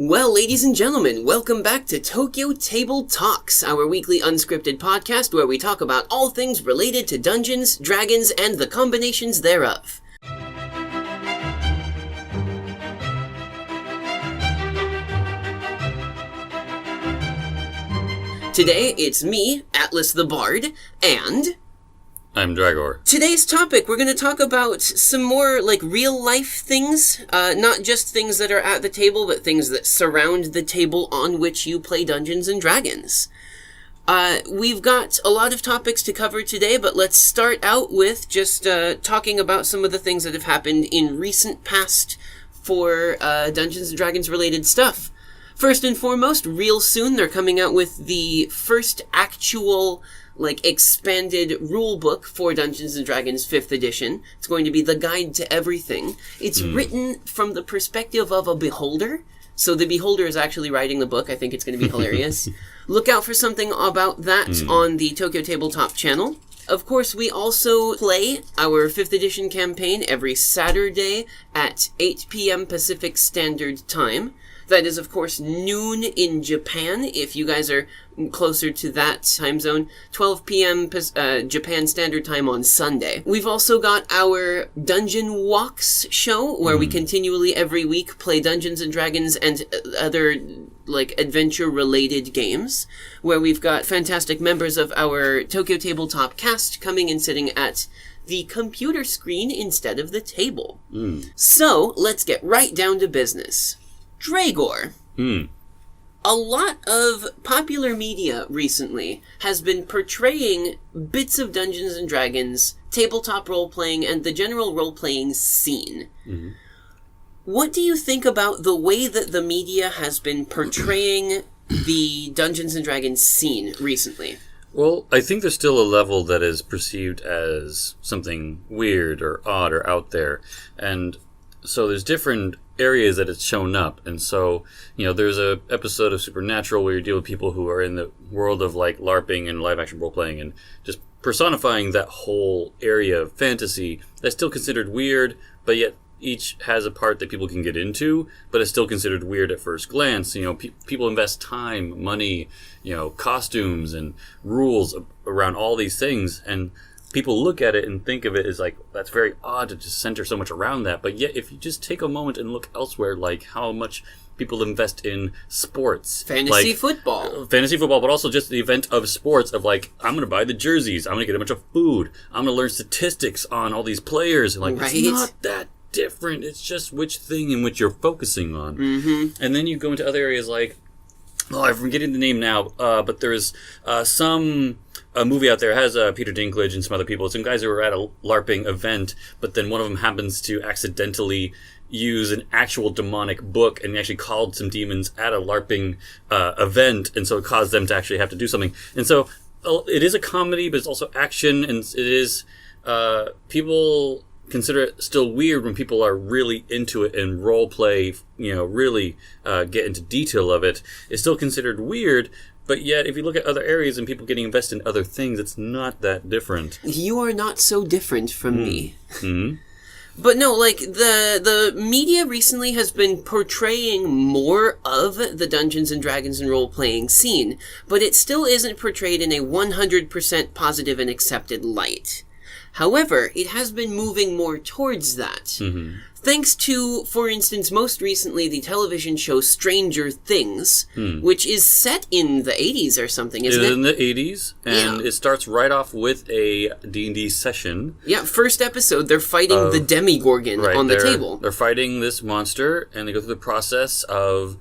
Well, ladies and gentlemen, welcome back to Tokyo Table Talks, our weekly unscripted podcast where we talk about all things related to Dungeons, Dragons, and the combinations thereof. Today, it's me, Atlas the Bard, and... I'm Dragor. Today's topic, we're going to talk about some more, real-life things. Not just things that are at the table, but things that surround the table on which you play Dungeons and Dragons. We've got a lot of topics to cover today, but let's start out with just talking about some of the things that have happened in recent past for Dungeons and Dragons-related stuff. First and foremost, real soon, they're coming out with the first actual... expanded rule book for Dungeons & Dragons 5th edition. It's going to be the guide to everything. It's written from the perspective of a beholder, so the beholder is actually writing the book. I think it's going to be hilarious. Look out for something about that on the Tokyo Tabletop channel. Of course, we also play our 5th edition campaign every Saturday at 8 p.m. Pacific Standard Time. That is, of course, noon in Japan, if you guys are closer to that time zone. 12 p.m. Japan Standard Time on Sunday. We've also got our Dungeon Walks show, where we continually every week play Dungeons & Dragons and other, adventure-related games, where we've got fantastic members of our Tokyo Tabletop cast coming and sitting at the computer screen instead of the table. So, let's get right down to business. Dragor. A lot of popular media recently has been portraying bits of Dungeons & Dragons, tabletop role-playing, and the general role-playing scene. What do you think about the way that the media has been portraying the Dungeons & Dragons scene recently? Well, I think there's still a level that is perceived as something weird or odd or out there. And so there's different areas that it's shown up. And so, there's a episode of Supernatural where you deal with people who are in the world of LARPing and live action role playing and just personifying that whole area of fantasy that's still considered weird, but yet each has a part that people can get into, but it's still considered weird at first glance. People invest time, money, costumes and rules around all these things, and people look at it and think of it as that's very odd to just center so much around that. But yet, if you just take a moment and look elsewhere, how much people invest in sports. Fantasy football, but also just the event of sports of I'm going to buy the jerseys. I'm going to get a bunch of food. I'm going to learn statistics on all these players. And right. It's not that different. It's just which thing in which you're focusing on. And then you go into other areas I'm forgetting the name now, but there's a movie out there has Peter Dinklage and some other people. Some guys who are at a LARPing event, but then one of them happens to accidentally use an actual demonic book and actually called some demons at a LARPing event, and so it caused them to actually have to do something. And so it is a comedy, but it's also action, and it is people consider it still weird when people are really into it and role play, really get into detail of it. It's still considered weird, but yet if you look at other areas and people getting invested in other things, it's not that different. You are not so different from me. But no, the media recently has been portraying more of the Dungeons & Dragons and role-playing scene, but it still isn't portrayed in a 100% positive and accepted light. However, it has been moving more towards that. Thanks to, for instance, most recently the television show Stranger Things, which is set in the 80s or something, isn't it? It is in the 80s, and it starts right off with a D&D session. Yeah, first episode, they're fighting the Demigorgon on the table. They're fighting this monster, and they go through the process of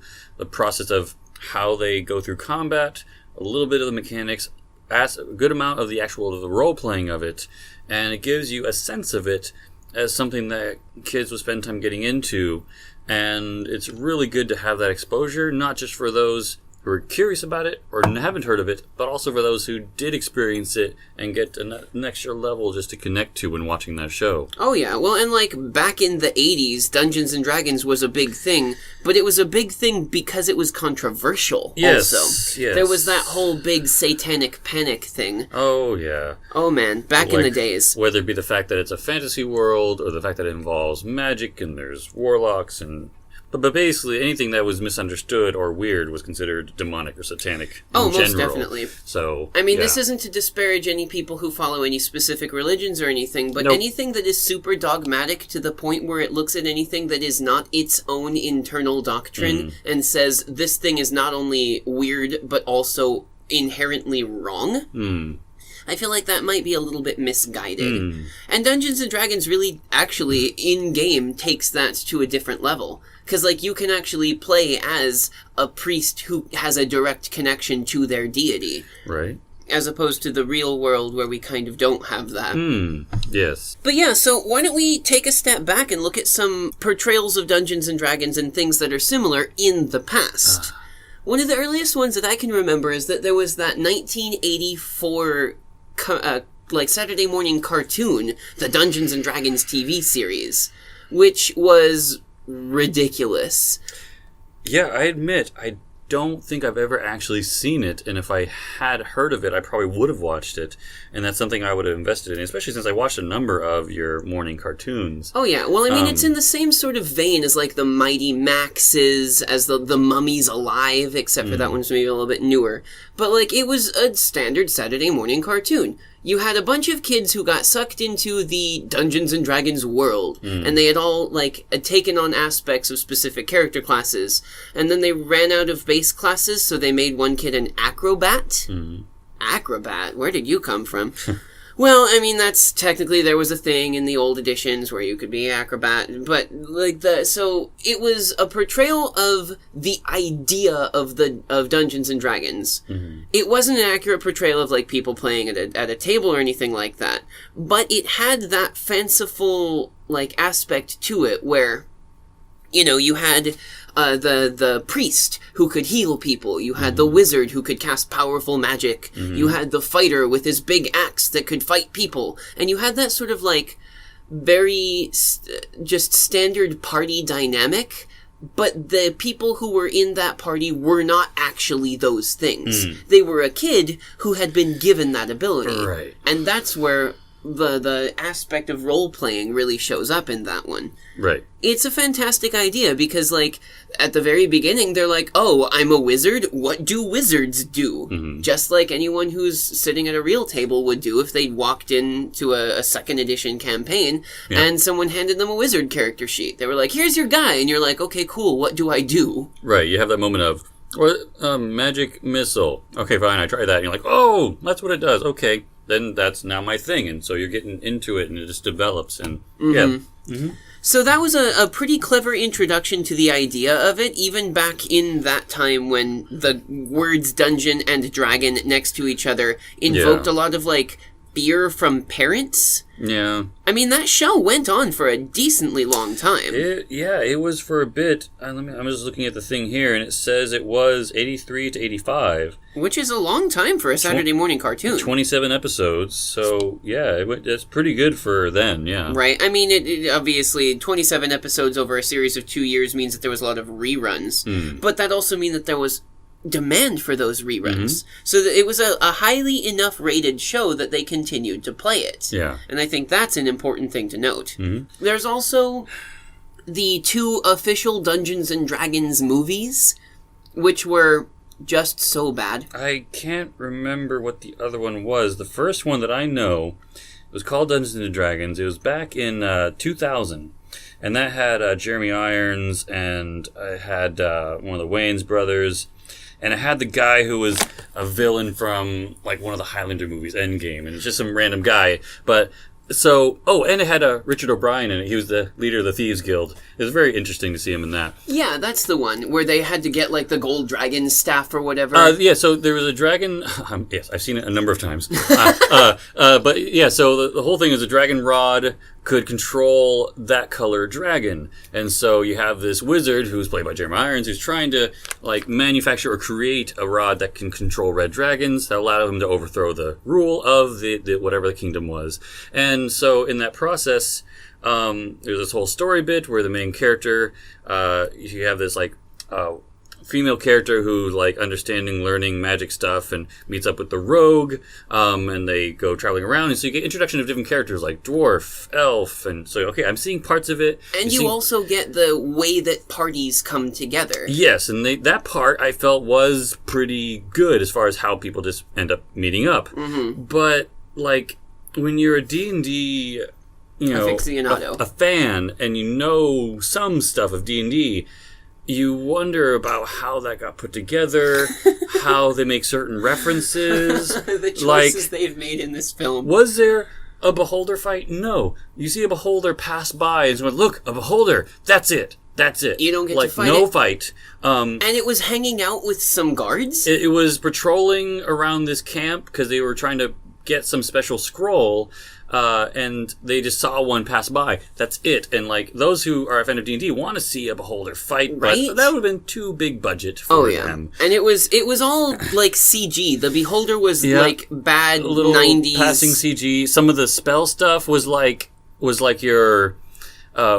how they go through combat, a little bit of the mechanics, a good amount of the role-playing of it, and it gives you a sense of it as something that kids will spend time getting into, and it's really good to have that exposure, not just for those who are curious about it or haven't heard of it, but also for those who did experience it and get an extra level just to connect to when watching that show. Oh yeah, well, and back in the 80s, Dungeons & Dragons was a big thing, but it was a big thing because it was controversial also. Yes. There was that whole big satanic panic thing. Oh yeah. Oh man, back in the days. Whether it be the fact that it's a fantasy world or the fact that it involves magic and there's warlocks and But basically, anything that was misunderstood or weird was considered demonic or satanic in most general. Definitely. So, I mean, this isn't to disparage any people who follow any specific religions or anything, but anything that is super dogmatic to the point where it looks at anything that is not its own internal doctrine and says this thing is not only weird, but also inherently wrong. I feel like that might be a little bit misguided. And Dungeons & Dragons really, actually, in-game, takes that to a different level. Because, like, you can actually play as a priest who has a direct connection to their deity. Right. As opposed to the real world where we kind of don't have that. Yes. But yeah, so why don't we take a step back and look at some portrayals of Dungeons & Dragons and things that are similar in the past. One of the earliest ones that I can remember is that there was that 1984... like Saturday morning cartoon, the Dungeons and Dragons TV series, which was ridiculous. Yeah, I admit, I don't think I've ever actually seen it, and if I had heard of it, I probably would have watched it, and that's something I would have invested in, especially since I watched a number of your morning cartoons. Oh yeah, well I mean it's in the same sort of vein as like the Mighty Maxes, as the Mummies Alive, except for that one's maybe a little bit newer. But like it was a standard Saturday morning cartoon. You had a bunch of kids who got sucked into the Dungeons and Dragons world, and they had all, like, taken on aspects of specific character classes, and then they ran out of base classes, so they made one kid an acrobat. Acrobat? Where did you come from? Well, I mean, that's technically, there was a thing in the old editions where you could be acrobat, but, like, so it was a portrayal of the idea of Dungeons and Dragons. It wasn't an accurate portrayal of, like, people playing at a table or anything like that, but it had that fanciful, like, aspect to it where, you know, you had the priest who could heal people. You had the wizard who could cast powerful magic. You had the fighter with his big axe that could fight people. And you had that sort of like very just standard party dynamic. But the people who were in that party were not actually those things. They were a kid who had been given that ability. Right. And that's where the aspect of role-playing really shows up in that one. Right. It's a fantastic idea because, like, at the very beginning, they're like, oh, I'm a wizard, what do wizards do? Just like anyone who's sitting at a real table would do if they walked into a second edition campaign and someone handed them a wizard character sheet. They were like, here's your guy, and you're like, okay, cool, what do I do? Right, you have that moment of, magic missile. Okay, fine, I try that, and you're like, oh, that's what it does, okay. Then that's now my thing, and so you're getting into it, and it just develops, and So that was a pretty clever introduction to the idea of it, even back in that time when the words dungeon and dragon next to each other invoked a lot of, like, fear from parents. Yeah. I mean, that show went on for a decently long time. It was for a bit. I'm just looking at the thing here, and it says it was 83 to 85. Which is a long time for a Saturday morning cartoon. 27 episodes, so yeah, that's pretty good for then, yeah. Right, I mean, it obviously, 27 episodes over a series of 2 years means that there was a lot of reruns. But that also means that there was demand for those reruns. So that it was a highly enough rated show that they continued to play it. Yeah. And I think that's an important thing to note. There's also the 2 official Dungeons and Dragons movies, which were just so bad. I can't remember what the other one was. The first one that I know was called Dungeons and Dragons. It was back in 2000. And that had Jeremy Irons, and it had one of the Wayans brothers. And it had the guy who was a villain from, like, one of the Highlander movies, Endgame. And it's just some random guy. But, and it had Richard O'Brien in it. He was the leader of the Thieves Guild. It was very interesting to see him in that. Yeah, that's the one, where they had to get, like, the gold dragon staff or whatever. So there was a dragon... yes, I've seen it a number of times. But, yeah, so the whole thing is a dragon rod could control that color dragon. And so you have this wizard, who's played by Jeremy Irons, who's trying to, like, manufacture or create a rod that can control red dragons that allow him to overthrow the rule of the whatever the kingdom was. And so in that process, there's this whole story bit where the main character, you have this, like, female character who, like, learning magic stuff and meets up with the rogue, and they go traveling around. And so you get introduction of different characters like dwarf, elf, and so, okay, I'm seeing parts of it. And you also get the way that parties come together. Yes, and that part I felt was pretty good as far as how people just end up meeting up. Mm-hmm. But, like, when you're a D&D, aficionado, a fan, and you know some stuff of D&D, you wonder about how that got put together, how they make certain references. The choices they've made in this film. Was there a beholder fight? No. You see a beholder pass by and someone, look, a beholder. That's it. You don't get to fight no it. Fight. And it was hanging out with some guards? It was patrolling around this camp because they were trying to get some special scroll, and they just saw one pass by. That's it. And, like, those who are a fan of D&D want to see a beholder fight, right? But that would have been too big budget for them. And it was all, like, CG. The beholder was, like, bad little 90s. Passing CG. Some of the spell stuff was like your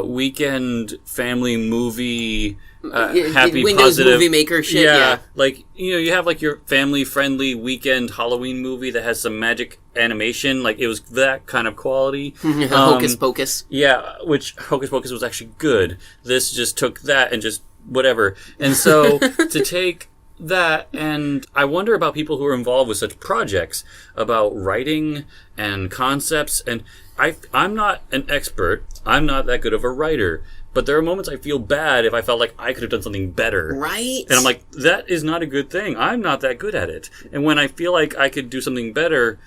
weekend family movie... happy, Windows positive Movie Maker shit, yeah. Like, you have, like, your family-friendly weekend Halloween movie that has some magic animation. Like, it was that kind of quality. Hocus Pocus. Yeah, which Hocus Pocus was actually good. This just took that and just whatever. And so, to take that, and I wonder about people who are involved with such projects, about writing and concepts, and I'm not an expert. I'm not that good of a writer. But there are moments I feel bad if I felt like I could have done something better. Right. And I'm like, that is not a good thing. I'm not that good at it. And when I feel like I could do something better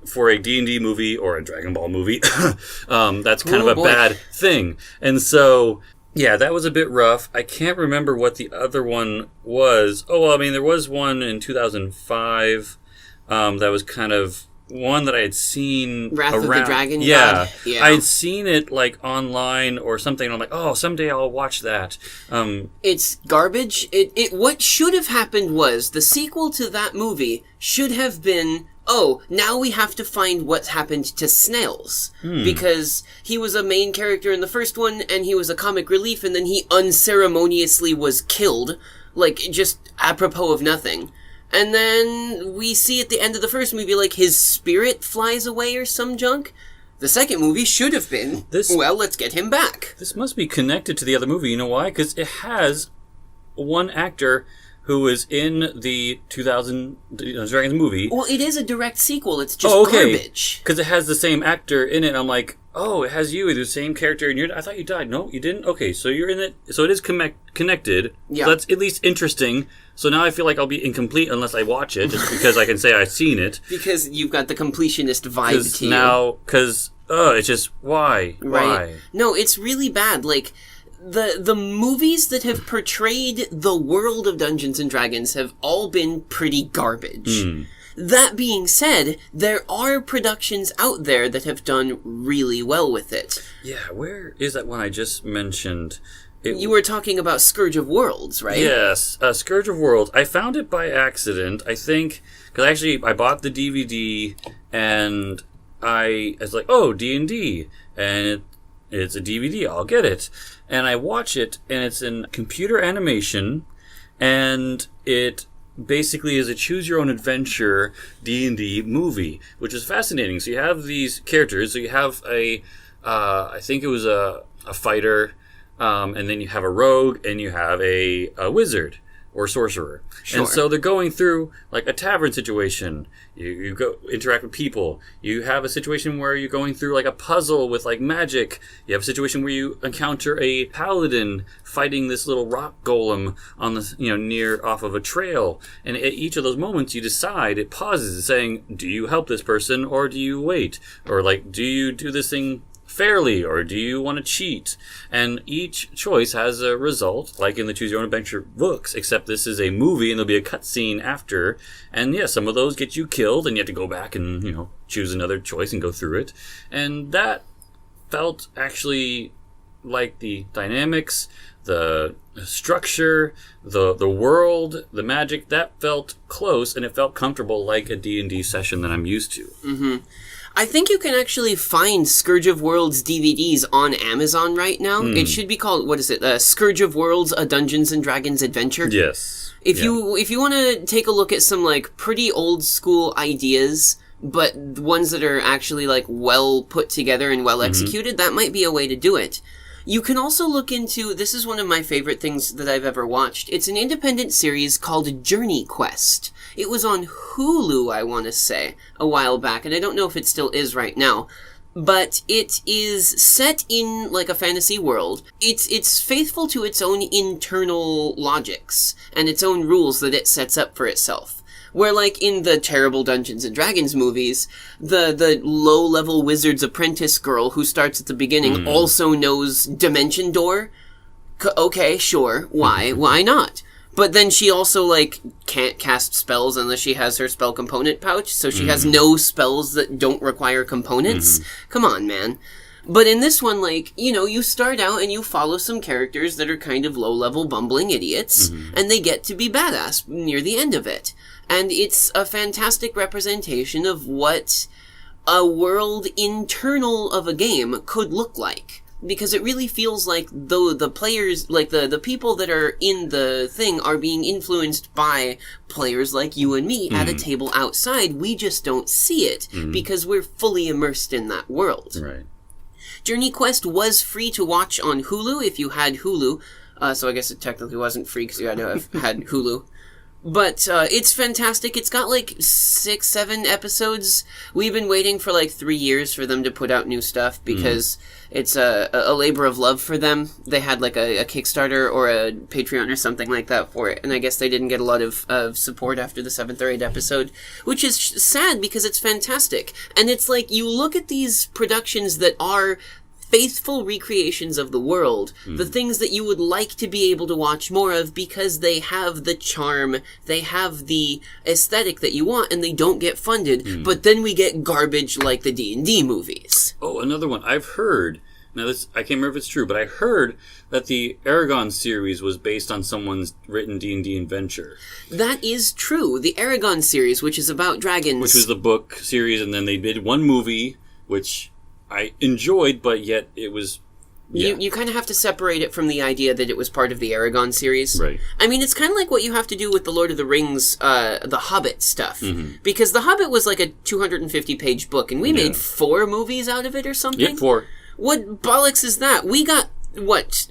for a D&D movie or a Dragon Ball movie, that's kind of a bad thing. And so, yeah, that was a bit rough. I can't remember what the other one was. Oh, well, I mean, there was one in 2005 that was kind of... one that I had seen Wrath of the Dragon God. Yeah. I had seen it, like, online or something, and I'm like, oh, someday I'll watch that. It's garbage. What should have happened was, the sequel to that movie should have been, now we have to find what's happened to Snails. Because he was a main character in the first one, and he was a comic relief, and then he unceremoniously was killed, like, just apropos of nothing. And then we see at the end of the first movie, like, his spirit flies away or some junk. The second movie should have been, let's get him back. This must be connected to the other movie. You know why? Because it has one actor who was in the 2000 Dragons movie. Well, it is a direct sequel. It's just garbage. Because it has the same actor in it. I'm like, it has you, the same character, and I thought you died. No, you didn't? Okay, so you're in it. So it is connected. Yeah. So that's at least interesting. So now I feel like I'll be incomplete unless I watch it, just because I can say I've seen it. Because you've got the completionist vibe to you. Because it's just, why? Right. Why? No, it's really bad. Like, the movies that have portrayed the world of Dungeons & Dragons have all been pretty garbage. That being said, there are productions out there that have done really well with it. Yeah, where is that one I just mentioned? You were talking about Scourge of Worlds, right? Yes, Scourge of Worlds. I found it by accident, I think, because actually I bought the DVD, and I was like, D&D, and it's a DVD, I'll get it. And I watch it, and it's in computer animation, and it basically is a choose-your-own-adventure D&D movie, which is fascinating. So you have these characters, so you have I think it was a fighter, and then you have a rogue, and you have a wizard or sorcerer. Sure. And so they're going through, like, a tavern situation. You go interact with people. You have a situation where you're going through, like, a puzzle with, like, magic. You have a situation where you encounter a paladin fighting this little rock golem on the, near off of a trail. And at each of those moments, you decide, it pauses, saying, do you help this person or do you wait? Or, like, do you do this thing fairly, or do you want to cheat? And each choice has a result, like in the Choose Your Own Adventure books, except this is a movie and there'll be a cutscene after. And yeah, some of those get you killed and you have to go back and, choose another choice and go through it. And that felt actually like the dynamics, the structure, the world, the magic, that felt close and it felt comfortable, like a D&D session that I'm used to. Mm-hmm. I think you can actually find Scourge of Worlds DVDs on Amazon right now. It should be called, what is it? Scourge of Worlds, A Dungeons and Dragons Adventure. Yes. If you want to take a look at some, like, pretty old school ideas, but ones that are actually, like, well put together and well executed, that might be a way to do it. You can also look into, this is one of my favorite things that I've ever watched. It's an independent series called Journey Quest. It was on Hulu, I want to say, a while back, and I don't know if it still is right now. But it is set in, like, a fantasy world. It's faithful to its own internal logics and its own rules that it sets up for itself. Where, like, in the terrible Dungeons and Dragons movies, the low-level wizard's apprentice girl who starts at the beginning also knows Dimension Door. Okay, sure. Why? Why not? But then she also, like, can't cast spells unless she has her spell component pouch, so she has no spells that don't require components. Come on, man. But in this one, like, you know, you start out and you follow some characters that are kind of low-level bumbling idiots, and they get to be badass near the end of it. And it's a fantastic representation of what a world internal of a game could look like. Because it really feels like though the players, like the people that are in the thing are being influenced by players like you and me at a table outside. We just don't see it because we're fully immersed in that world. Right. Journey Quest was free to watch on Hulu if you had Hulu. So I guess it technically wasn't free because you had to have had Hulu. But it's fantastic. It's got like 6-7 episodes. We've been waiting for like 3 years for them to put out new stuff because it's a labor of love for them. They had like a Kickstarter or a Patreon or something like that for it. And I guess they didn't get a lot of support after the 7th or 8th episode, which is sad because it's fantastic. And it's like you look at these productions that are faithful recreations of the world, the things that you would like to be able to watch more of because they have the charm, they have the aesthetic that you want, and they don't get funded, but then we get garbage like the D&D movies. Oh, another one. I've heard, now this, I can't remember if it's true, but I heard that the Aragon series was based on someone's written D&D adventure. That is true. The Aragon series, which is about dragons. Which was the book series, and then they did one movie, which I enjoyed, but yet it was... Yeah. You kind of have to separate it from the idea that it was part of the Aragon series. Right. I mean, it's kind of like what you have to do with the Lord of the Rings, the Hobbit stuff. Because the Hobbit was like a 250-page book, and we made 4 movies out of it or something? Yeah, 4. What bollocks is that? We got,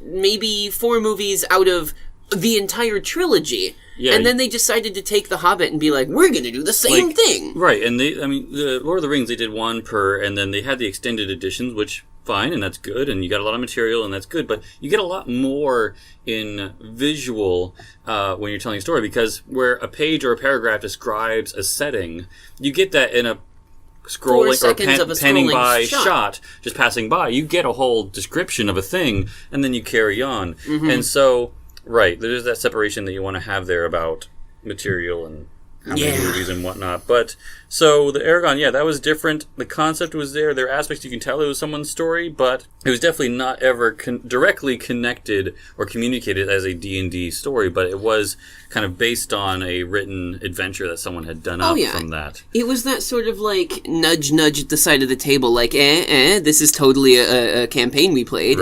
maybe 4 movies out of the entire trilogy. Yeah, and then they decided to take The Hobbit and be like, we're going to do the same thing. Right, and the Lord of the Rings, they did 1 per, and then they had the extended editions, which, fine, and that's good, and you got a lot of material, and that's good, but you get a lot more in visual when you're telling a story, because where a page or a paragraph describes a setting, you get that in a scrolling or panning by shot, just passing by. You get a whole description of a thing, and then you carry on. And so... Right, there's that separation that you want to have there about material and how many movies and whatnot. But, so, the Aragon, that was different. The concept was there. There are aspects you can tell it was someone's story, but it was definitely not ever directly connected or communicated as a D&D story, but it was kind of based on a written adventure that someone had done up from that. It was that sort of, like, nudge at the side of the table, like, this is totally a campaign we played,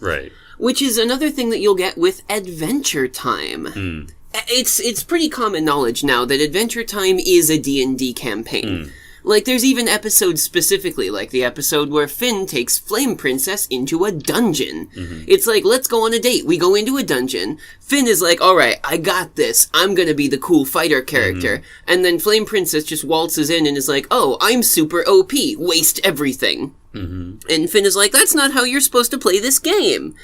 Right. Which is another thing that you'll get with Adventure Time. It's pretty common knowledge now that Adventure Time is a D&D campaign. Like, there's even episodes specifically, like the episode where Finn takes Flame Princess into a dungeon. It's like, let's go on a date. We go into a dungeon. Finn is like, alright, I got this. I'm gonna be the cool fighter character. And then Flame Princess just waltzes in and is like, oh, I'm super OP. Waste everything. And Finn is like, that's not how you're supposed to play this game.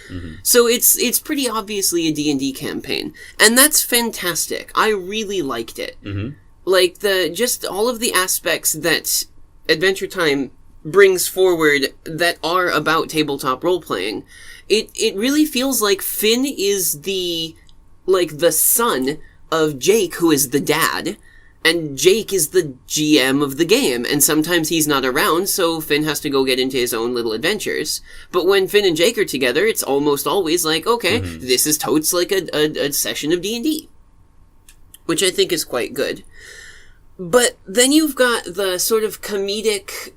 So it's pretty obviously a D&D campaign. And that's fantastic. I really liked it. Like, just all of the aspects that Adventure Time brings forward that are about tabletop role-playing, it really feels like Finn is the son of Jake, who is the dad, and Jake is the GM of the game, and sometimes he's not around, so Finn has to go get into his own little adventures. But when Finn and Jake are together, it's almost always like, okay, this is totes like a session of D&D. Which I think is quite good. But then you've got the sort of comedic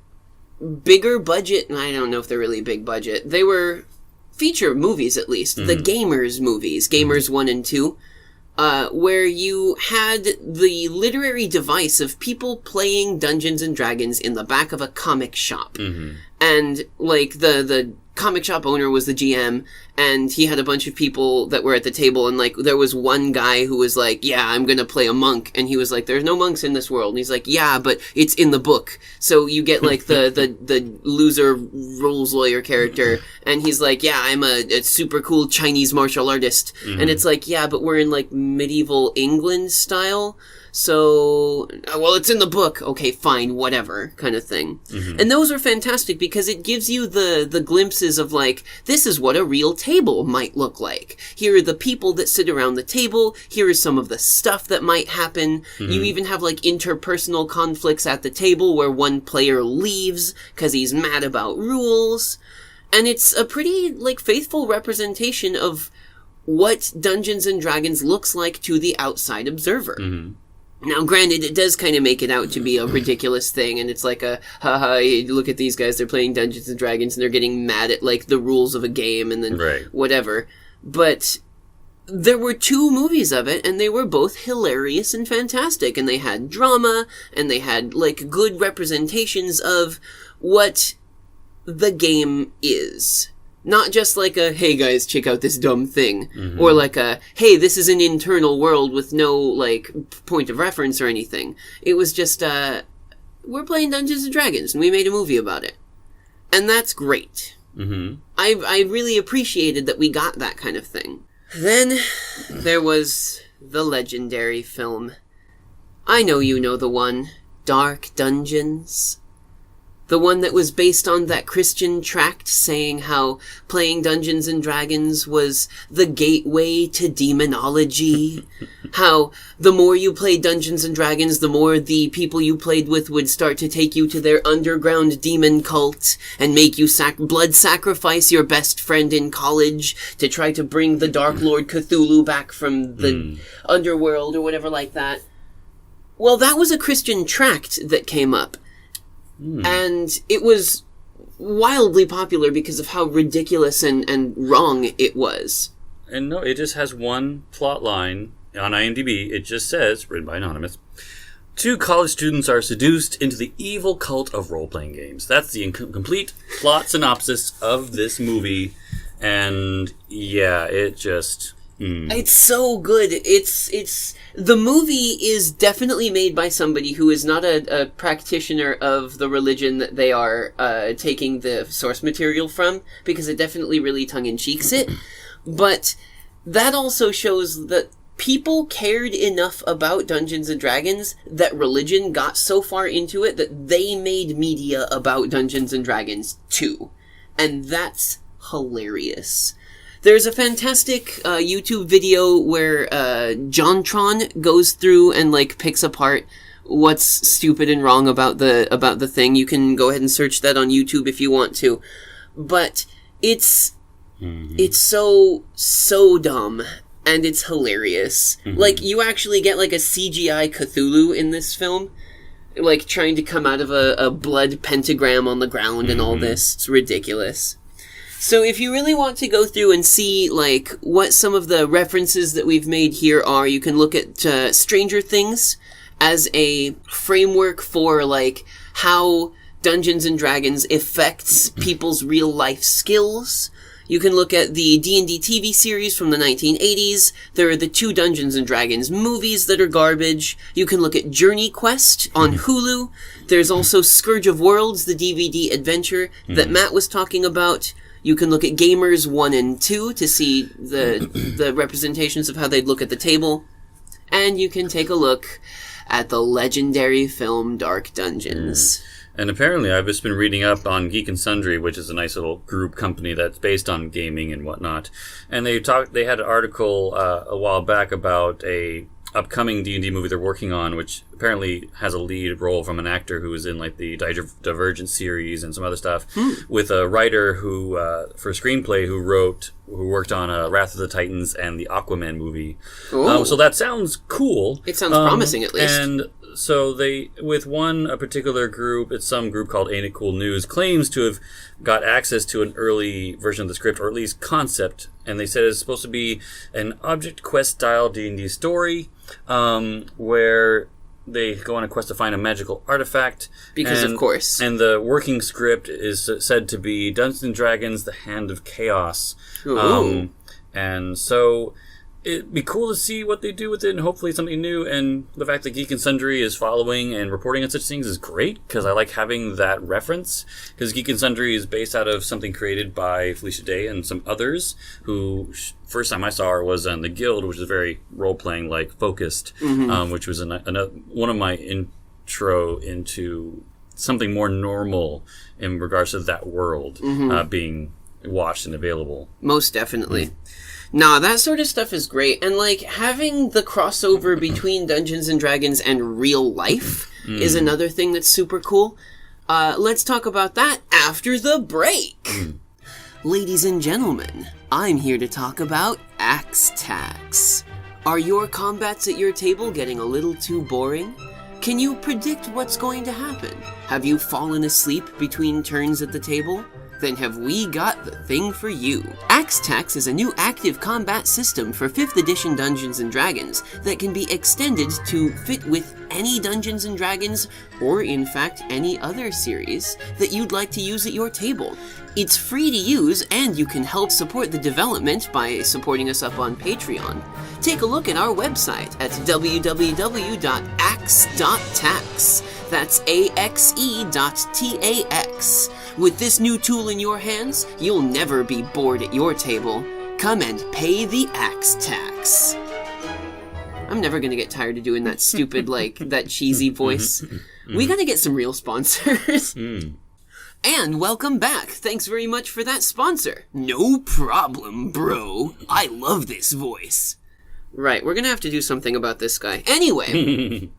bigger budget, and I don't know if they're really big budget. They were feature movies, at least. The Gamers movies, Gamers 1 and 2. Where you had the literary device of people playing Dungeons and Dragons in the back of a comic shop. And, like, the comic shop owner was the GM, and he had a bunch of people that were at the table, and, like, there was one guy who was like, yeah, I'm gonna play a monk, and he was like, there's no monks in this world, and he's like, yeah, but it's in the book, so you get, like, the loser rules lawyer character, and he's like, yeah, I'm a super cool Chinese martial artist, and it's like, yeah, but we're in, like, medieval England style, so, well, it's in the book. Okay, fine, whatever, kind of thing. And those are fantastic because it gives you the glimpses of, like, this is what a real table might look like. Here are the people that sit around the table. Here is some of the stuff that might happen. You even have, like, interpersonal conflicts at the table where one player leaves because he's mad about rules. And it's a pretty, like, faithful representation of what Dungeons and Dragons looks like to the outside observer. Now, granted, it does kind of make it out to be a ridiculous thing, and it's like a, haha, look at these guys, they're playing Dungeons and Dragons, and they're getting mad at, like, the rules of a game, and then whatever. But there were 2 movies of it, and they were both hilarious and fantastic, and they had drama, and they had, like, good representations of what the game is. Not just like a, hey guys, check out this dumb thing. Or like a, hey, this is an internal world with no, like, point of reference or anything. It was just, we're playing Dungeons and Dragons, and we made a movie about it. And that's great. I really appreciated that we got that kind of thing. Then, there was the legendary film. I know you know the one. Dark Dungeons. The one that was based on that Christian tract saying how playing Dungeons and Dragons was the gateway to demonology. How the more you played Dungeons and Dragons, the more the people you played with would start to take you to their underground demon cult and make you blood sacrifice your best friend in college to try to bring the Dark Lord Cthulhu back from the underworld or whatever like that. Well, that was a Christian tract that came up. And it was wildly popular because of how ridiculous and wrong it was. And no, it just has one plot line on IMDb. It just says, written by Anonymous, 2 college students are seduced into the evil cult of role-playing games. That's the complete plot synopsis of this movie. And yeah, it just... It's so good. It's the movie is definitely made by somebody who is not a practitioner of the religion that they are taking the source material from, because it definitely really tongue-in-cheeks it. But that also shows that people cared enough about Dungeons and Dragons that religion got so far into it that they made media about Dungeons and Dragons too. And that's hilarious. There's a fantastic YouTube video where JonTron goes through and, like, picks apart what's stupid and wrong about the thing. You can go ahead and search that on YouTube if you want to. But it's so dumb, and it's hilarious. Like, you actually get, like, a CGI Cthulhu in this film, like, trying to come out of a blood pentagram on the ground and all this. It's ridiculous. So if you really want to go through and see, like, what some of the references that we've made here are, you can look at Stranger Things as a framework for, like, how Dungeons and Dragons affects people's real-life skills. You can look at the D&D TV series from the 1980s. There are the 2 Dungeons and Dragons movies that are garbage. You can look at Journey Quest on Hulu. There's also Scourge of Worlds, the DVD adventure that Matt was talking about. You can look at Gamers 1 and 2 to see the representations of how they'd look at the table. And you can take a look at the legendary film Dark Dungeons. And apparently I've just been reading up on Geek and Sundry, which is a nice little group company that's based on gaming and whatnot. And they had an article a while back about a upcoming D&D movie they're working on, which apparently has a lead role from an actor who was in, like, the Divergent series and some other stuff, with a writer who, for a screenplay, who worked on Wrath of the Titans and the Aquaman movie. So that sounds cool. It sounds promising, at least. And so with a particular group, it's some group called Ain't It Cool News, claims to have got access to an early version of the script, or at least concept, and they said it's supposed to be an Object Quest style D&D story, where they go on a quest to find a magical artifact. Because of course. And the working script is said to be Dungeons & Dragons: The Hand of Chaos. Ooh. And so it'd be cool to see what they do with it, and hopefully something new. And the fact that Geek and Sundry is following and reporting on such things is great, because I like having that reference. Because Geek and Sundry is based out of something created by Felicia Day and some others, who first time I saw her was on The Guild, which is very role-playing, like, focused, which was one of my intro into something more normal in regards to that world being watched and available. Most definitely. Nah, that sort of stuff is great. And, like, having the crossover between Dungeons & Dragons and real life is another thing that's super cool. Let's talk about that after the break. Ladies and gentlemen, I'm here to talk about Axe Tax. Are your combats at your table getting a little too boring? Can you predict what's going to happen? Have you fallen asleep between turns at the table? Then have we got the thing for you. Axe Tax is a new active combat system for 5th edition Dungeons & Dragons that can be extended to fit with any Dungeons & Dragons, or in fact any other series, that you'd like to use at your table. It's free to use, and you can help support the development by supporting us up on Patreon. Take a look at our website at www.axe.tax. That's axe.tax. With this new tool in your hands, you'll never be bored at your table. Come and pay the Axe Tax. I'm never gonna get tired of doing that stupid, that cheesy voice. We gotta get some real sponsors. And welcome back. Thanks very much for that sponsor. No problem, bro. I love this voice. Right, we're gonna have to do something about this guy. Anyway.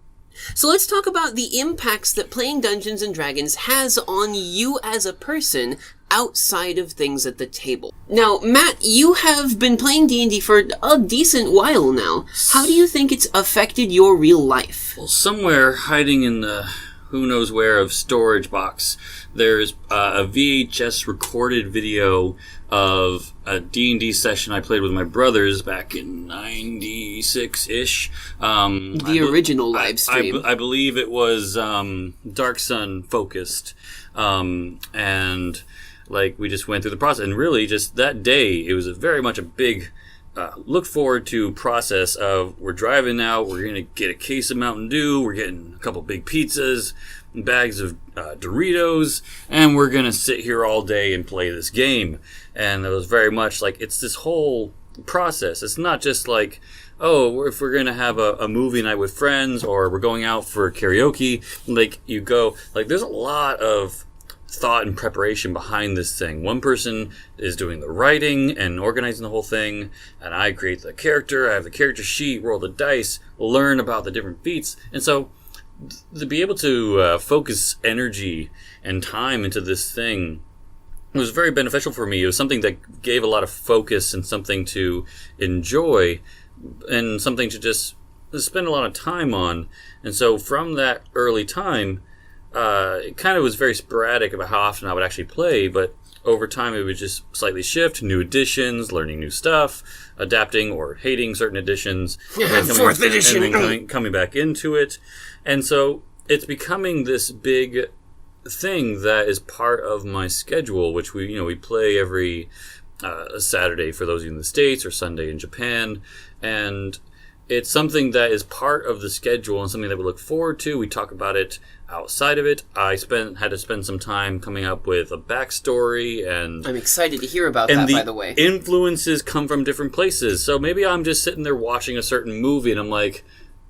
So let's talk about the impacts that playing Dungeons & Dragons has on you as a person outside of things at the table. Now, Matt, you have been playing D&D for a decent while now. How do you think it's affected your real life? Well, somewhere hiding in the who knows where of storage box, there's a VHS recorded video of a D&D session I played with my brothers back in 96-ish. The original live stream. I believe it was Dark Sun focused. And we just went through the process. And really, just that day, it was very much a big look forward to process of, we're driving out, we're going to get a case of Mountain Dew, we're getting a couple big pizzas, bags of Doritos, and we're going to sit here all day and play this game. And it was very much it's this whole process. It's not just if we're going to have a movie night with friends, or we're going out for karaoke, you go, there's a lot of thought and preparation behind this thing. One person is doing the writing and organizing the whole thing, and I create the character, I have the character sheet, roll the dice, learn about the different feats. And so to be able to focus energy and time into this thing was very beneficial for me. It was something that gave a lot of focus and something to enjoy and something to just spend a lot of time on. And so from that early time, it kind of was very sporadic about how often I would actually play, but over time it would just slightly shift, new additions, learning new stuff, adapting or hating certain additions, Fourth edition, and then coming back into it. And so it's becoming this big thing that is part of my schedule, which we play every Saturday for those of you in the States, or Sunday in Japan, and it's something that is part of the schedule and something that we look forward to. We talk about it outside of it. I had to spend some time coming up with a backstory, and I'm excited to hear about that, by the way. Influences come from different places. So maybe I'm just sitting there watching a certain movie and I'm like,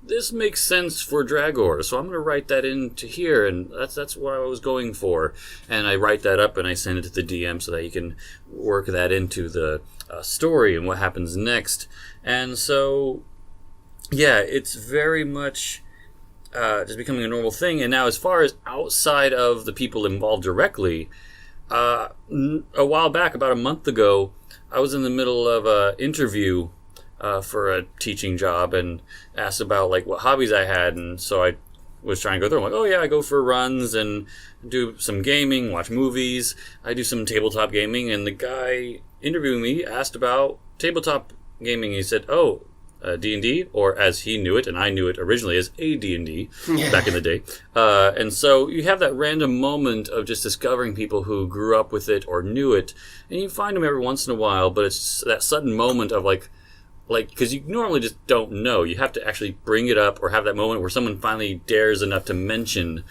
this makes sense for Dragor, so I'm going to write that into here, and that's what I was going for. And I write that up and I send it to the DM so that he can work that into the story and what happens next. And so, yeah, it's very much just becoming a normal thing. And now, as far as outside of the people involved directly, a while back, about a month ago, I was in the middle of an interview for a teaching job and asked about what hobbies I had, and so I was trying to go through. I'm like, oh yeah, I go for runs and do some gaming, watch movies. I do some tabletop gaming, and the guy interviewing me asked about tabletop gaming. He said, oh, D&D, or as he knew it, and I knew it originally as AD&D back in the day. And so you have that random moment of just discovering people who grew up with it or knew it, and you find them every once in a while, but it's that sudden moment of like, because you normally just don't know. You have to actually bring it up or have that moment where someone finally dares enough to mention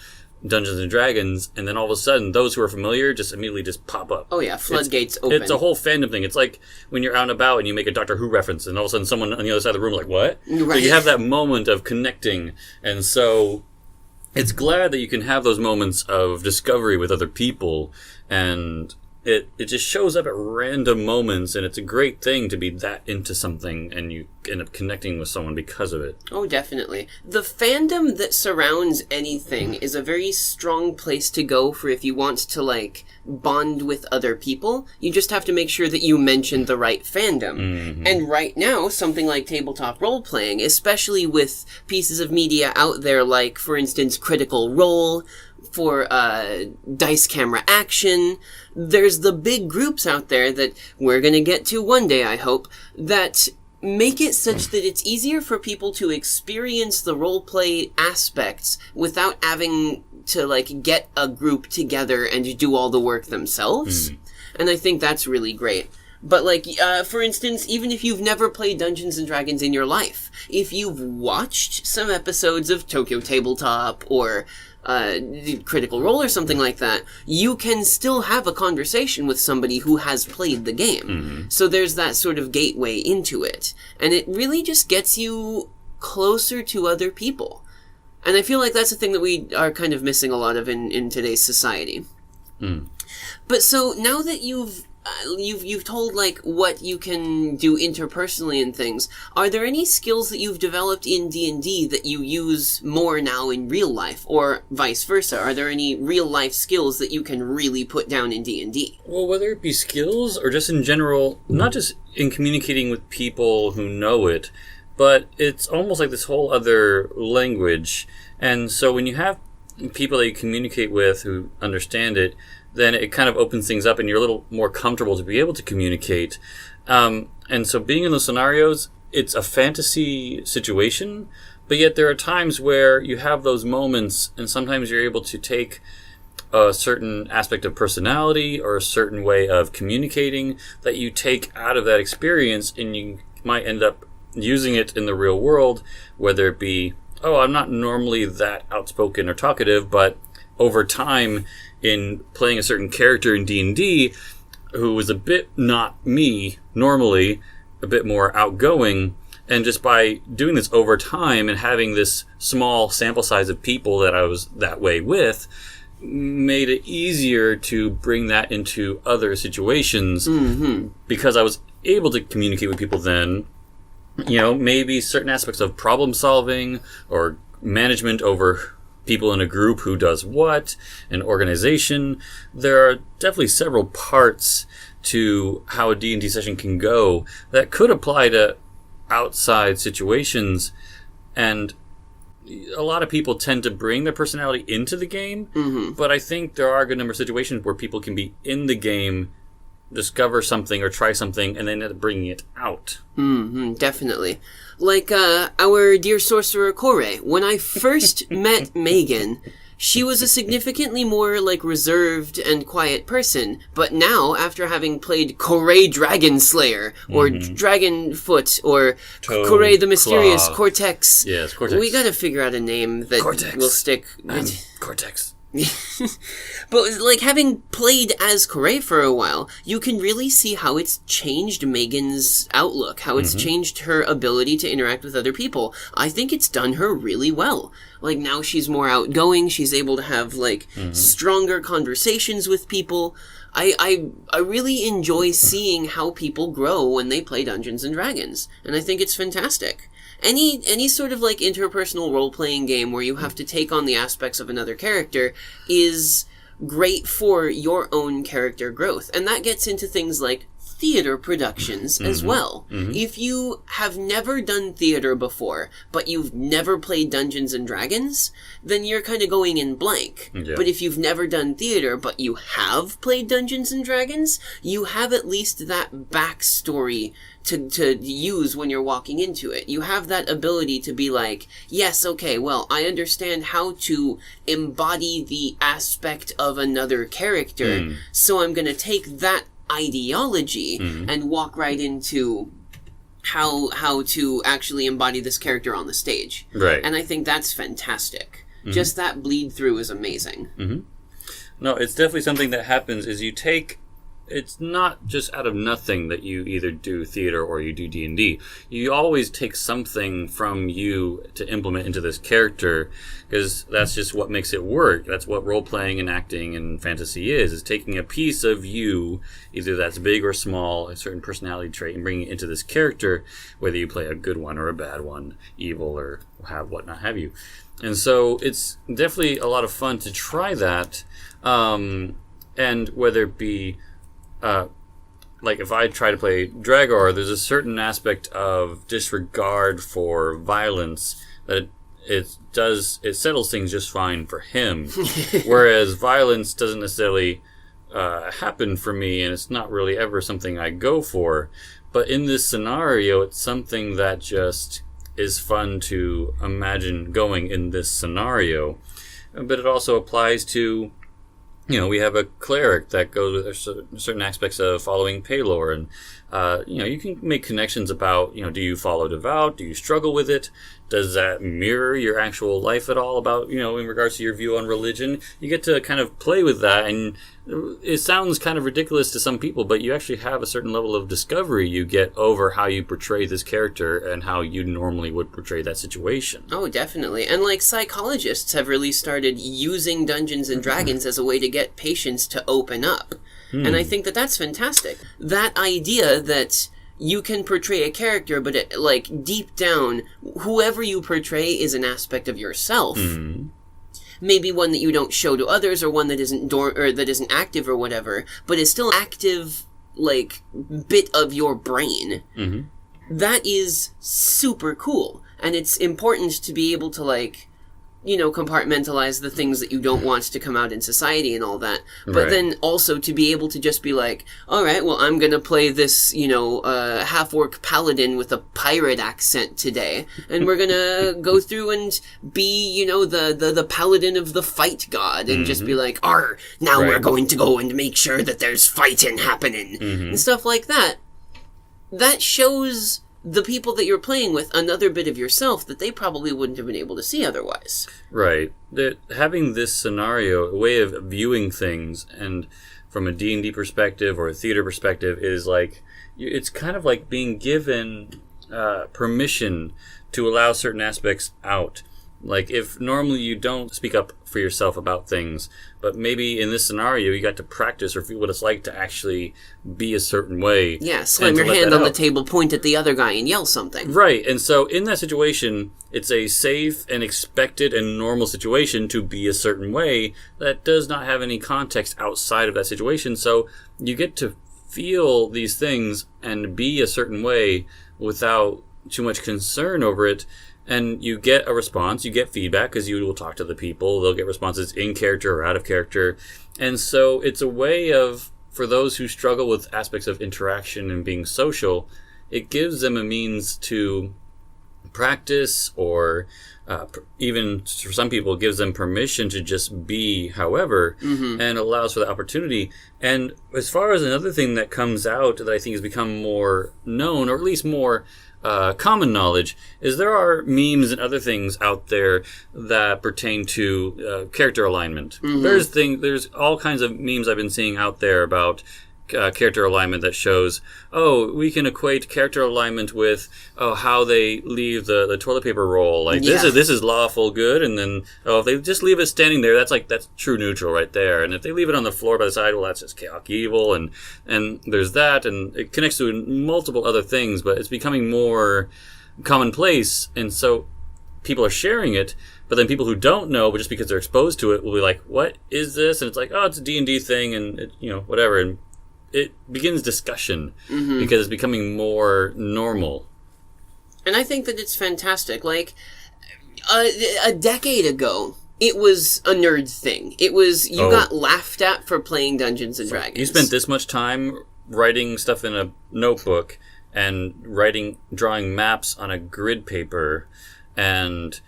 Dungeons and Dragons, and then all of a sudden, those who are familiar just immediately just pop up. Oh yeah, floodgates open. It's a whole fandom thing. It's like when you're out and about and you make a Doctor Who reference, and all of a sudden someone on the other side of the room like, what? Right. So you have that moment of connecting, and so it's glad that you can have those moments of discovery with other people, and it just shows up at random moments, and it's a great thing to be that into something, and you end up connecting with someone because of it. Oh, definitely. The fandom that surrounds anything is a very strong place to go for if you want to, like, bond with other people. You just have to make sure that you mention the right fandom. Mm-hmm. And right now, something like tabletop role-playing, especially with pieces of media out there like, for instance, Critical Role, for Dice Camera Action, there's the big groups out there that we're going to get to one day, I hope, that make it such that it's easier for people to experience the roleplay aspects without having to, like, get a group together and do all the work themselves. And I think that's really great. But, like, for instance, even if you've never played Dungeons and Dragons in your life, if you've watched some episodes of Tokyo Tabletop or Critical Role or something like that, you can still have a conversation with somebody who has played the game. Mm-hmm. So there's that sort of gateway into it. And it really just gets you closer to other people. And I feel like that's a thing that we are kind of missing a lot of in today's society. But so now that you've told, like, what you can do interpersonally and things, are there any skills that you've developed in D&D that you use more now in real life, or vice versa? Are there any real life skills that you can really put down in D&D? Well, whether it be skills or just in general, not just in communicating with people who know it, but it's almost like this whole other language. And so when you have people that you communicate with who understand it, then it kind of opens things up and you're a little more comfortable to be able to communicate. And so being in those scenarios, it's a fantasy situation, but yet there are times where you have those moments and sometimes you're able to take a certain aspect of personality or a certain way of communicating that you take out of that experience, and you might end up using it in the real world, whether it be, oh, I'm not normally that outspoken or talkative, but over time, in playing a certain character in D&D who was a bit not me normally, a bit more outgoing, and just by doing this over time and having this small sample size of people that I was that way with, made it easier to bring that into other situations. Mm-hmm. Because I was able to communicate with people then, you know, maybe certain aspects of problem solving or management over people in a group who does what, an organization. There are definitely several parts to how a D&D session can go that could apply to outside situations, and a lot of people tend to bring their personality into the game, but I think there are a good number of situations where people can be in the game, discover something or try something, and then end up bringing it out. Definitely. Like, our dear sorcerer Corey. When I first met Megan, she was a significantly more, like, reserved and quiet person. But now, after having played Corey Dragonslayer, or Dragonfoot, or Corey the Mysterious, Claw. Cortex. Yes, Cortex. We gotta figure out a name that Cortex. will stick. Cortex. But, like, having played as Corey for a while, you can really see how it's changed Megan's outlook, how it's changed her ability to interact with other people. I think it's done her really well. Like, now she's more outgoing, she's able to have, like, stronger conversations with people. I really enjoy seeing how people grow when they play Dungeons and Dragons, and I think it's fantastic. Any sort of, like, interpersonal role-playing game where you have to take on the aspects of another character is great for your own character growth. And that gets into things like theater productions as well. If you have never done theater before, but you've never played Dungeons and Dragons, then you're kind of going in blank. Yeah. But if you've never done theater, but you have played Dungeons and Dragons, you have at least that backstory to use when you're walking into it. You have that ability to be like, yes, okay, well, I understand how to embody the aspect of another character, so I'm going to take that ideology and walk right into how to actually embody this character on the stage. Right. And I think that's fantastic. Just that bleed through is amazing. No, it's definitely something that happens is you take... It's not just out of nothing that you either do theater or you do D&D. You always take something from you to implement into this character, because that's just what makes it work. That's what role-playing and acting and fantasy is taking a piece of you, either that's big or small, a certain personality trait, and bringing it into this character, whether you play a good one or a bad one, evil or whatnot have you. And so it's definitely a lot of fun to try that, and whether it be... like if I try to play Dragor, there's a certain aspect of disregard for violence that it settles things just fine for him, whereas violence doesn't necessarily happen for me, and it's not really ever something I go for. But in this scenario, it's something that just is fun to imagine going in this scenario. But it also applies to... we have a cleric that goes with certain aspects of following Paylor, and you can make connections about, do you follow devout? Do you struggle with it? Does that mirror your actual life at all about, in regards to your view on religion? You get to kind of play with that, and it sounds kind of ridiculous to some people, but you actually have a certain level of discovery you get over how you portray this character and how you normally would portray that situation. Oh, definitely. And psychologists have really started using Dungeons and Dragons as a way to get patients to open up. And I think that that's fantastic. That idea that you can portray a character, but deep down, whoever you portray is an aspect of yourself. Maybe one that you don't show to others, or one that isn't that isn't active or whatever, but is still an active bit of your brain. That is super cool, and it's important to be able to compartmentalize the things that you don't want to come out in society and all that. But then also to be able to just be like, all right, well, I'm going to play this, half-orc paladin with a pirate accent today. And we're going to go through and be, the paladin of the fight god and just be like, now we're going to go and make sure that there's fighting happening and stuff like that. That shows the people that you're playing with another bit of yourself that they probably wouldn't have been able to see otherwise. Right. Having this scenario, a way of viewing things, and from a D&D perspective or a theater perspective, is it's kind of like being given permission to allow certain aspects out. If normally you don't speak up for yourself about things, but maybe in this scenario you got to practice or feel what it's like to actually be a certain way. Yeah, slam your hand on the table, point at the other guy, and yell something. Right, and so in that situation, it's a safe and expected and normal situation to be a certain way that does not have any context outside of that situation. So you get to feel these things and be a certain way without too much concern over it. And you get a response, you get feedback, because you will talk to the people. They'll get responses in character or out of character. And so it's a way of, for those who struggle with aspects of interaction and being social, it gives them a means to practice, or even for some people, it gives them permission to just be however, and allows for the opportunity. And as far as another thing that comes out that I think has become more known, or at least more common knowledge, is there are memes and other things out there that pertain to character alignment. There's all kinds of memes I've been seeing out there about character alignment that shows, we can equate character alignment with how they leave the toilet paper roll. This is lawful good, and then if they just leave it standing there, that's true neutral right there. And if they leave it on the floor by the side, well, that's just chaotic evil. And there's that, and it connects to multiple other things, but it's becoming more commonplace, and so people are sharing it. But then people who don't know, but just because they're exposed to it, will be like, "What is this?" And it's like, "Oh, it's a D&D thing," and whatever. And it begins discussion because it's becoming more normal. And I think that it's fantastic. Like, a decade ago, it was a nerd thing. It was, you got laughed at for playing Dungeons and Dragons. You spent this much time writing stuff in a notebook and drawing maps on a grid paper and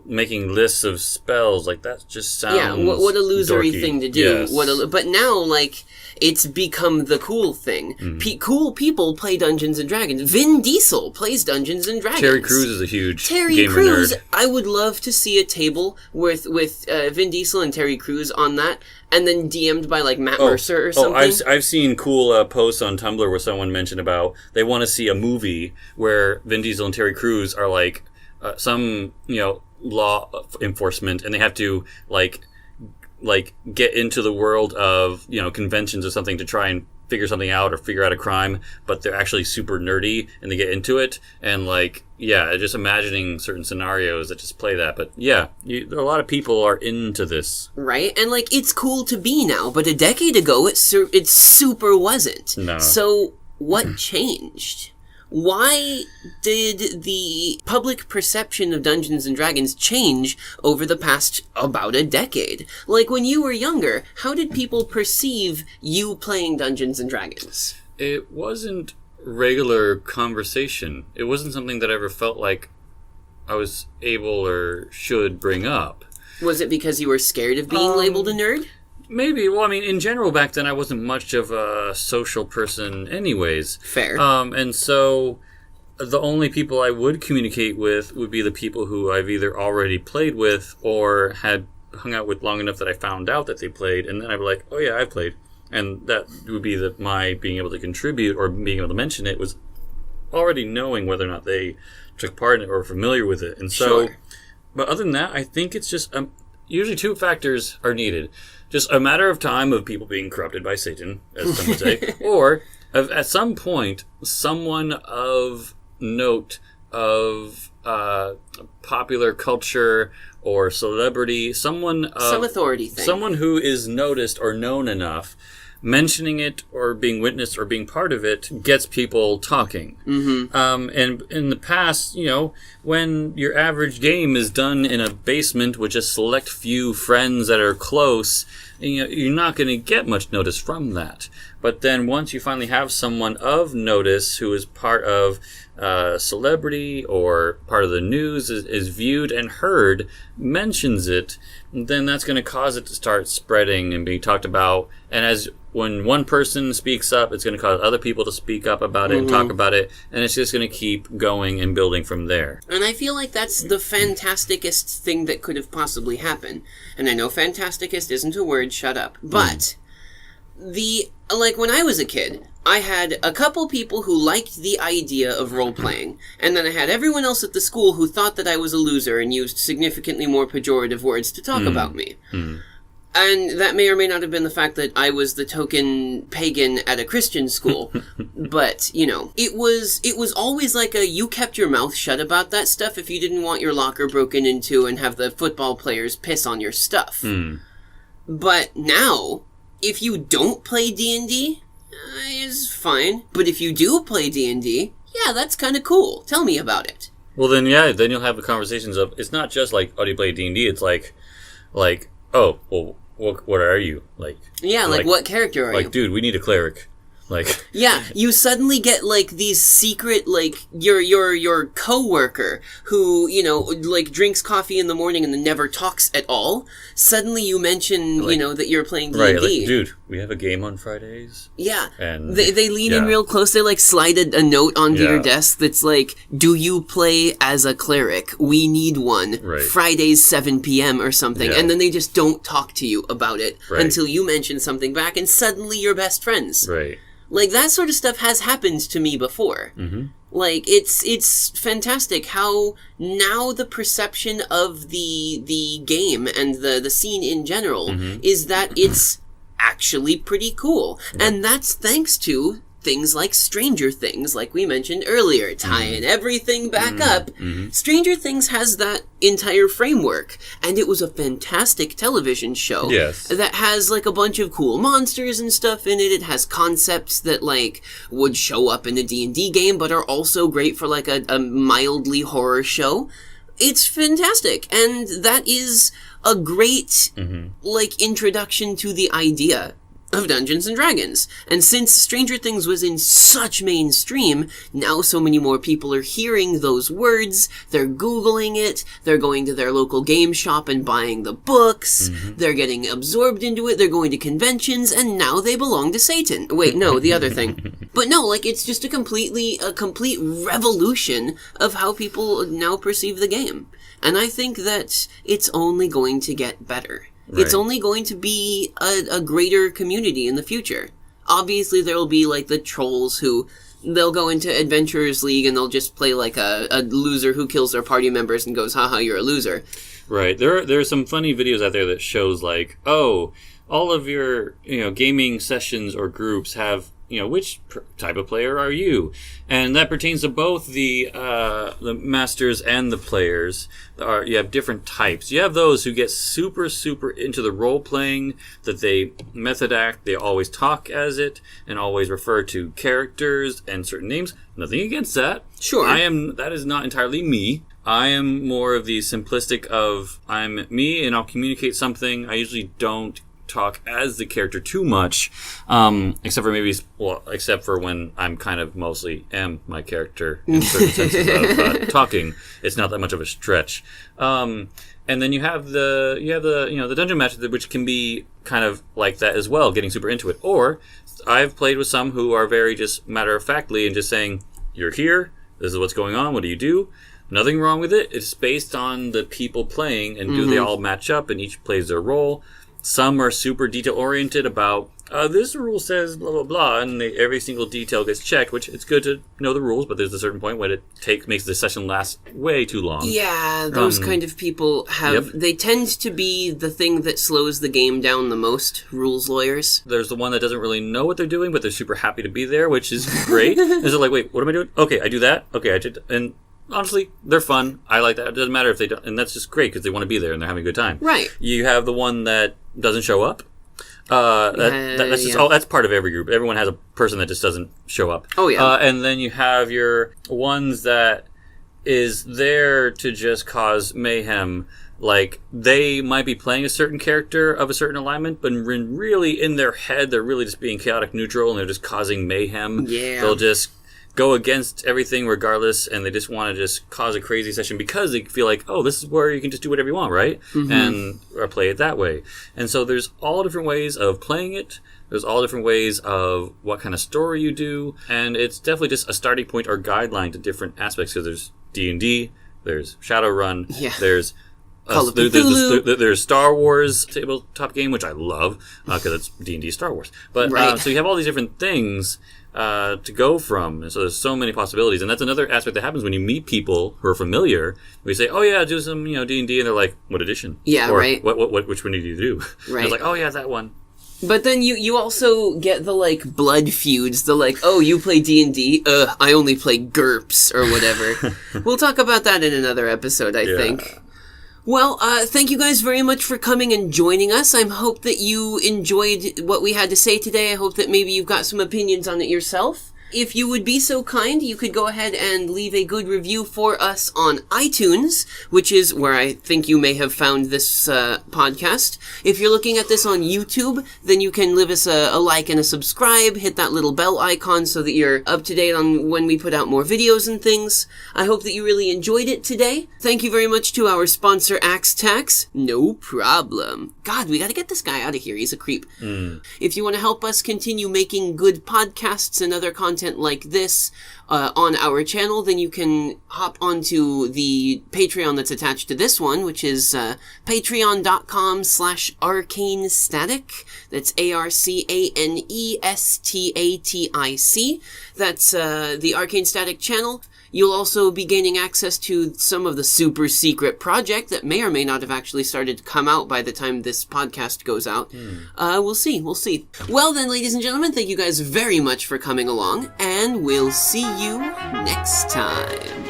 making lists of spells. Like, that just sounds what a losery dorky. thing to do. Yes. But now, like, it's become the cool thing. Cool people play Dungeons and Dragons. Vin Diesel plays Dungeons and Dragons. Terry Crews is a huge Terry gamer Crews, nerd. I would love to see a table with Vin Diesel and Terry Crews on that, and then DM'd by, like, Matt Mercer or something. I've seen cool posts on Tumblr where someone mentioned about they want to see a movie where Vin Diesel and Terry Crews are, like, some, law enforcement, and they have to, like get into the world of, conventions or something to try and figure something out or figure out a crime, but they're actually super nerdy and they get into it, and just imagining certain scenarios that just play that. But a lot of people are into this, right? And like, it's cool to be now, but a decade ago it super wasn't. No. So what changed? Why did the public perception of Dungeons and Dragons change over the past about a decade? Like, when you were younger, how did people perceive you playing Dungeons and Dragons? It wasn't regular conversation. It wasn't something that I ever felt like I was able or should bring up. Was it because you were scared of being labeled a nerd? Maybe. Well, I mean, in general, back then, I wasn't much of a social person anyways. Fair. And so the only people I would communicate with would be the people who I've either already played with or had hung out with long enough that I found out that they played, and then I'd be like, oh yeah, I played. And that would be my being able to contribute or being able to mention it was already knowing whether or not they took part in it or were familiar with it. And so, Sure. But other than that, I think it's just, usually two factors are needed. Just a matter of time of people being corrupted by Satan, as some would say, or at some point, someone of note of popular culture or celebrity, some authority thing, someone who is noticed or known enough, mentioning it or being witnessed or being part of it gets people talking. And in the past, when your average game is done in a basement with just select few friends that are close, you're not going to get much notice from that. But then once you finally have someone of notice who is part of celebrity or part of the news, is viewed and heard, mentions it, then that's going to cause it to start spreading and being talked about. And when one person speaks up, it's going to cause other people to speak up about it and talk about it, and it's just going to keep going and building from there. And I feel like that's the fantasticest thing that could have possibly happened. And I know fantasticest isn't a word, shut up. But when I was a kid, I had a couple people who liked the idea of role-playing, and then I had everyone else at the school who thought that I was a loser and used significantly more pejorative words to talk about me. And that may or may not have been the fact that I was the token pagan at a Christian school. But, it was always like you kept your mouth shut about that stuff if you didn't want your locker broken into and have the football players piss on your stuff. But now, if you don't play D&D, it's fine. But if you do play D&D, yeah, that's kind of cool. Tell me about it. Well, then you'll have the conversations of, it's not just like, oh, do you play D&D? It's like, oh, well, what are you? Like, what character are you? Like, dude, we need a cleric. Like, yeah, you suddenly get these secret your coworker who drinks coffee in the morning and then never talks at all. Suddenly you mention that you're playing D&D. Right, dude, we have a game on Fridays. Yeah, and they lean in real close. They slide a note onto your desk that's like, "Do you play as a cleric? We need one. Right. Fridays 7 p.m. or something." And then they just don't talk to you about it until you mention something back, and suddenly you're best friends. Right. That sort of stuff has happened to me before. It's fantastic how now the perception of the game and the scene in general is that it's actually pretty cool. And that's thanks to things like Stranger Things, like we mentioned earlier, tying everything back up. Stranger Things has that entire framework, and it was a fantastic television show that has, like, a bunch of cool monsters and stuff in it. It has concepts that, like, would show up in a D&D game, but are also great for, like, a mildly horror show. It's fantastic, and that is a great, like, introduction to the idea of Dungeons and Dragons. And since Stranger Things was in such mainstream, now so many more people are hearing those words, they're Googling it, they're going to their local game shop and buying the books, they're getting absorbed into it, they're going to conventions, and now they belong to Satan. Wait, no, the other thing. But no, like, it's just a complete revolution of how people now perceive the game. And I think that it's only going to get better. Right. It's only going to be a greater community in the future. Obviously, there will be, like, the trolls who, they'll go into Adventurers League and they'll just play, like, a loser who kills their party members and goes, haha, you're a loser. Right. There are some funny videos out there that shows, like, oh, all of your, gaming sessions or groups have, which type of player are you? And that pertains to both the masters and the players. You have different types. You have those who get super, super into the role-playing, that they method act, they always talk as it, and always refer to characters and certain names. Nothing against that. Sure. That is not entirely me. I am more of the simplistic of, I'm me and I'll communicate something. I usually don't talk as the character too much, except for when I'm kind of mostly am my character in certain senses of talking. It's not that much of a stretch. And then you have the dungeon master, which can be kind of like that as well, getting super into it. Or I've played with some who are very just matter-of-factly and just saying, you're here, this is what's going on, what do you do? Nothing wrong with it. It's based on the people playing, and do they all match up, and each plays their role. Some are super detail-oriented about, this rule says blah, blah, blah, and every single detail gets checked, which it's good to know the rules, but there's a certain point when it makes the session last way too long. Yeah, those kind of people they tend to be the thing that slows the game down the most, rules lawyers. There's the one that doesn't really know what they're doing, but they're super happy to be there, which is great. And they're like, wait, what am I doing? Okay, I do that. Okay, I did, and honestly, they're fun. I like that. It doesn't matter if they don't, and that's just great because they want to be there and they're having a good time. Right. You have the one that doesn't show up. That's just that's part of every group. Everyone has a person that just doesn't show up. Oh yeah. And then you have your ones that is there to just cause mayhem. Like, they might be playing a certain character of a certain alignment, but really in their head, they're really just being chaotic neutral and they're just causing mayhem. Yeah. They'll just go against everything regardless, and they just want to just cause a crazy session because they feel like, oh, this is where you can just do whatever you want, right? Or play it that way. And so there's all different ways of playing it. There's all different ways of what kind of story you do, and it's definitely just a starting point or guideline to different aspects. So there's D&D, there's Shadowrun, there's there's Star Wars tabletop game, which I love because it's D&D Star Wars. But so you have all these different things to go from, and so there's so many possibilities, and that's another aspect that happens when you meet people who are familiar. We say, "Oh yeah, do some D&D," and they're like, "What edition?" Yeah, or, right. What which one did you do? Right. It's like, "Oh yeah, that one." But then you also get the, like, blood feuds, the, like, oh, you play D&D? I only play GURPS, or whatever. We'll talk about that in another episode, I think. Well, thank you guys very much for coming and joining us. I hope that you enjoyed what we had to say today. I hope that maybe you've got some opinions on it yourself. If you would be so kind, you could go ahead and leave a good review for us on iTunes, which is where I think you may have found this podcast. If you're looking at this on YouTube, then you can leave us a like and a subscribe, hit that little bell icon so that you're up to date on when we put out more videos and things. I hope that you really enjoyed it today. Thank you very much to our sponsor, Axe Tax. No problem. God, we gotta get this guy out of here. He's a creep. If you want to help us continue making good podcasts and other content like this on our channel, then you can hop onto the Patreon that's attached to this one, which is patreon.com/arcanestatic. That's ARCANESTATIC. That's the Arcane Static channel. You'll also be gaining access to some of the super secret project that may or may not have actually started to come out by the time this podcast goes out. We'll see. Well then, ladies and gentlemen, thank you guys very much for coming along, and we'll see you next time.